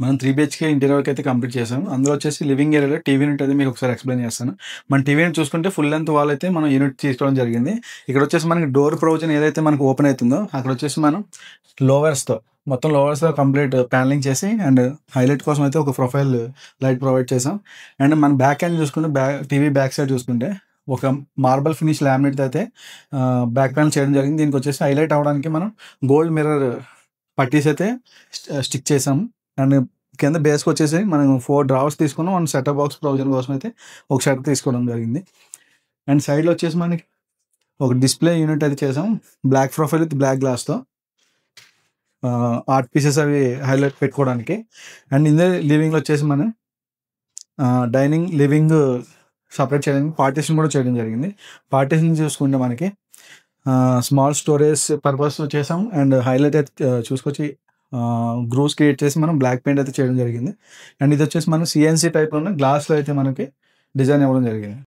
మనం 3 BHK interior work అయితే complete చేసాం. అందులో వచ్చేసి లివింగ్ ఏరియాలో టీవీ యూనిట్ అయితే మీకు ఒకసారి ఎక్స్‌ప్లెయిన్ చేస్తాను. మన టీవీ యూనిట్ చూసుకుంటే ఫుల్ లెంగ్త్ వాల్ అయితే మనం యూనిట్ తీసుకోవడం జరిగింది. ఇక్కడ వచ్చేసి మనకి డోర్ ప్రొవిజన్ ఏదైతే మనకు ఓపెన్ అవుతుందో అక్కడ వచ్చేసి మనం లోవర్స్‌తో మొత్తం లోవర్స్‌తో కంప్లీట్ ప్యానెలింగ్ చేసి అండ్ హైలైట్ కోసం అయితే ఒక ప్రొఫైల్ లైట్ ప్రొవైడ్ చేసాం. అండ్ మన బ్యాక్ ఎండ్ చూసుకుంటే టీవీ బ్యాక్ సైడ్ చూసుకుంటే ఒక మార్బల్ ఫినిష్ లామినేట్‌తో అయితే బ్యాక్ ప్యానెల్ చేయడం జరిగింది. దీనికి వచ్చేసి హైలైట్ అవ్వడానికి మనం గోల్డ్ మిర్రర్ పట్టీస్ అయితే స్టిక్ చేసాము. అండ్ కింద బేస్‌కి వచ్చేసి మనం 4 డ్రావర్స్ తీసుకున్నాం. అండ్ సెటప్ బాక్స్ ప్రొవిజన్ కోసం అయితే ఒక షెల్ఫ్ తీసుకోవడం జరిగింది. అండ్ సైడ్‌లో వచ్చేసి మనకి ఒక డిస్‌ప్లే యూనిట్ అయితే చేసాం. బ్లాక్ ప్రొఫైల్ విత్ బ్లాక్ గ్లాస్‌తో ఆర్ట్ పీసెస్ అవి హైలైట్ పెట్టుకోవడానికి. అండ్ ఇందే లివింగ్‌లో వచ్చేసి మనం డైనింగ్, లివింగ్ సెపరేట్ చేయడానికి పార్టిషన్ కూడా చేయడం జరిగింది. పార్టిషన్ చూసుకుంటే మనకి స్మాల్ స్టోరేజ్ పర్పస్ చేసాం. అండ్ హైలైట్ అయితే చూసుకొచ్చి గ్రూవ్స్ క్రియేట్ చేసి మనం బ్లాక్ పెయింట్ అయితే చేయడం జరిగింది. అండ్ ఇది వచ్చేసి మనం సీఎన్సీ టైప్‌లోనే గ్లాస్‌లో అయితే మనకి డిజైన్ ఇవ్వడం జరిగింది.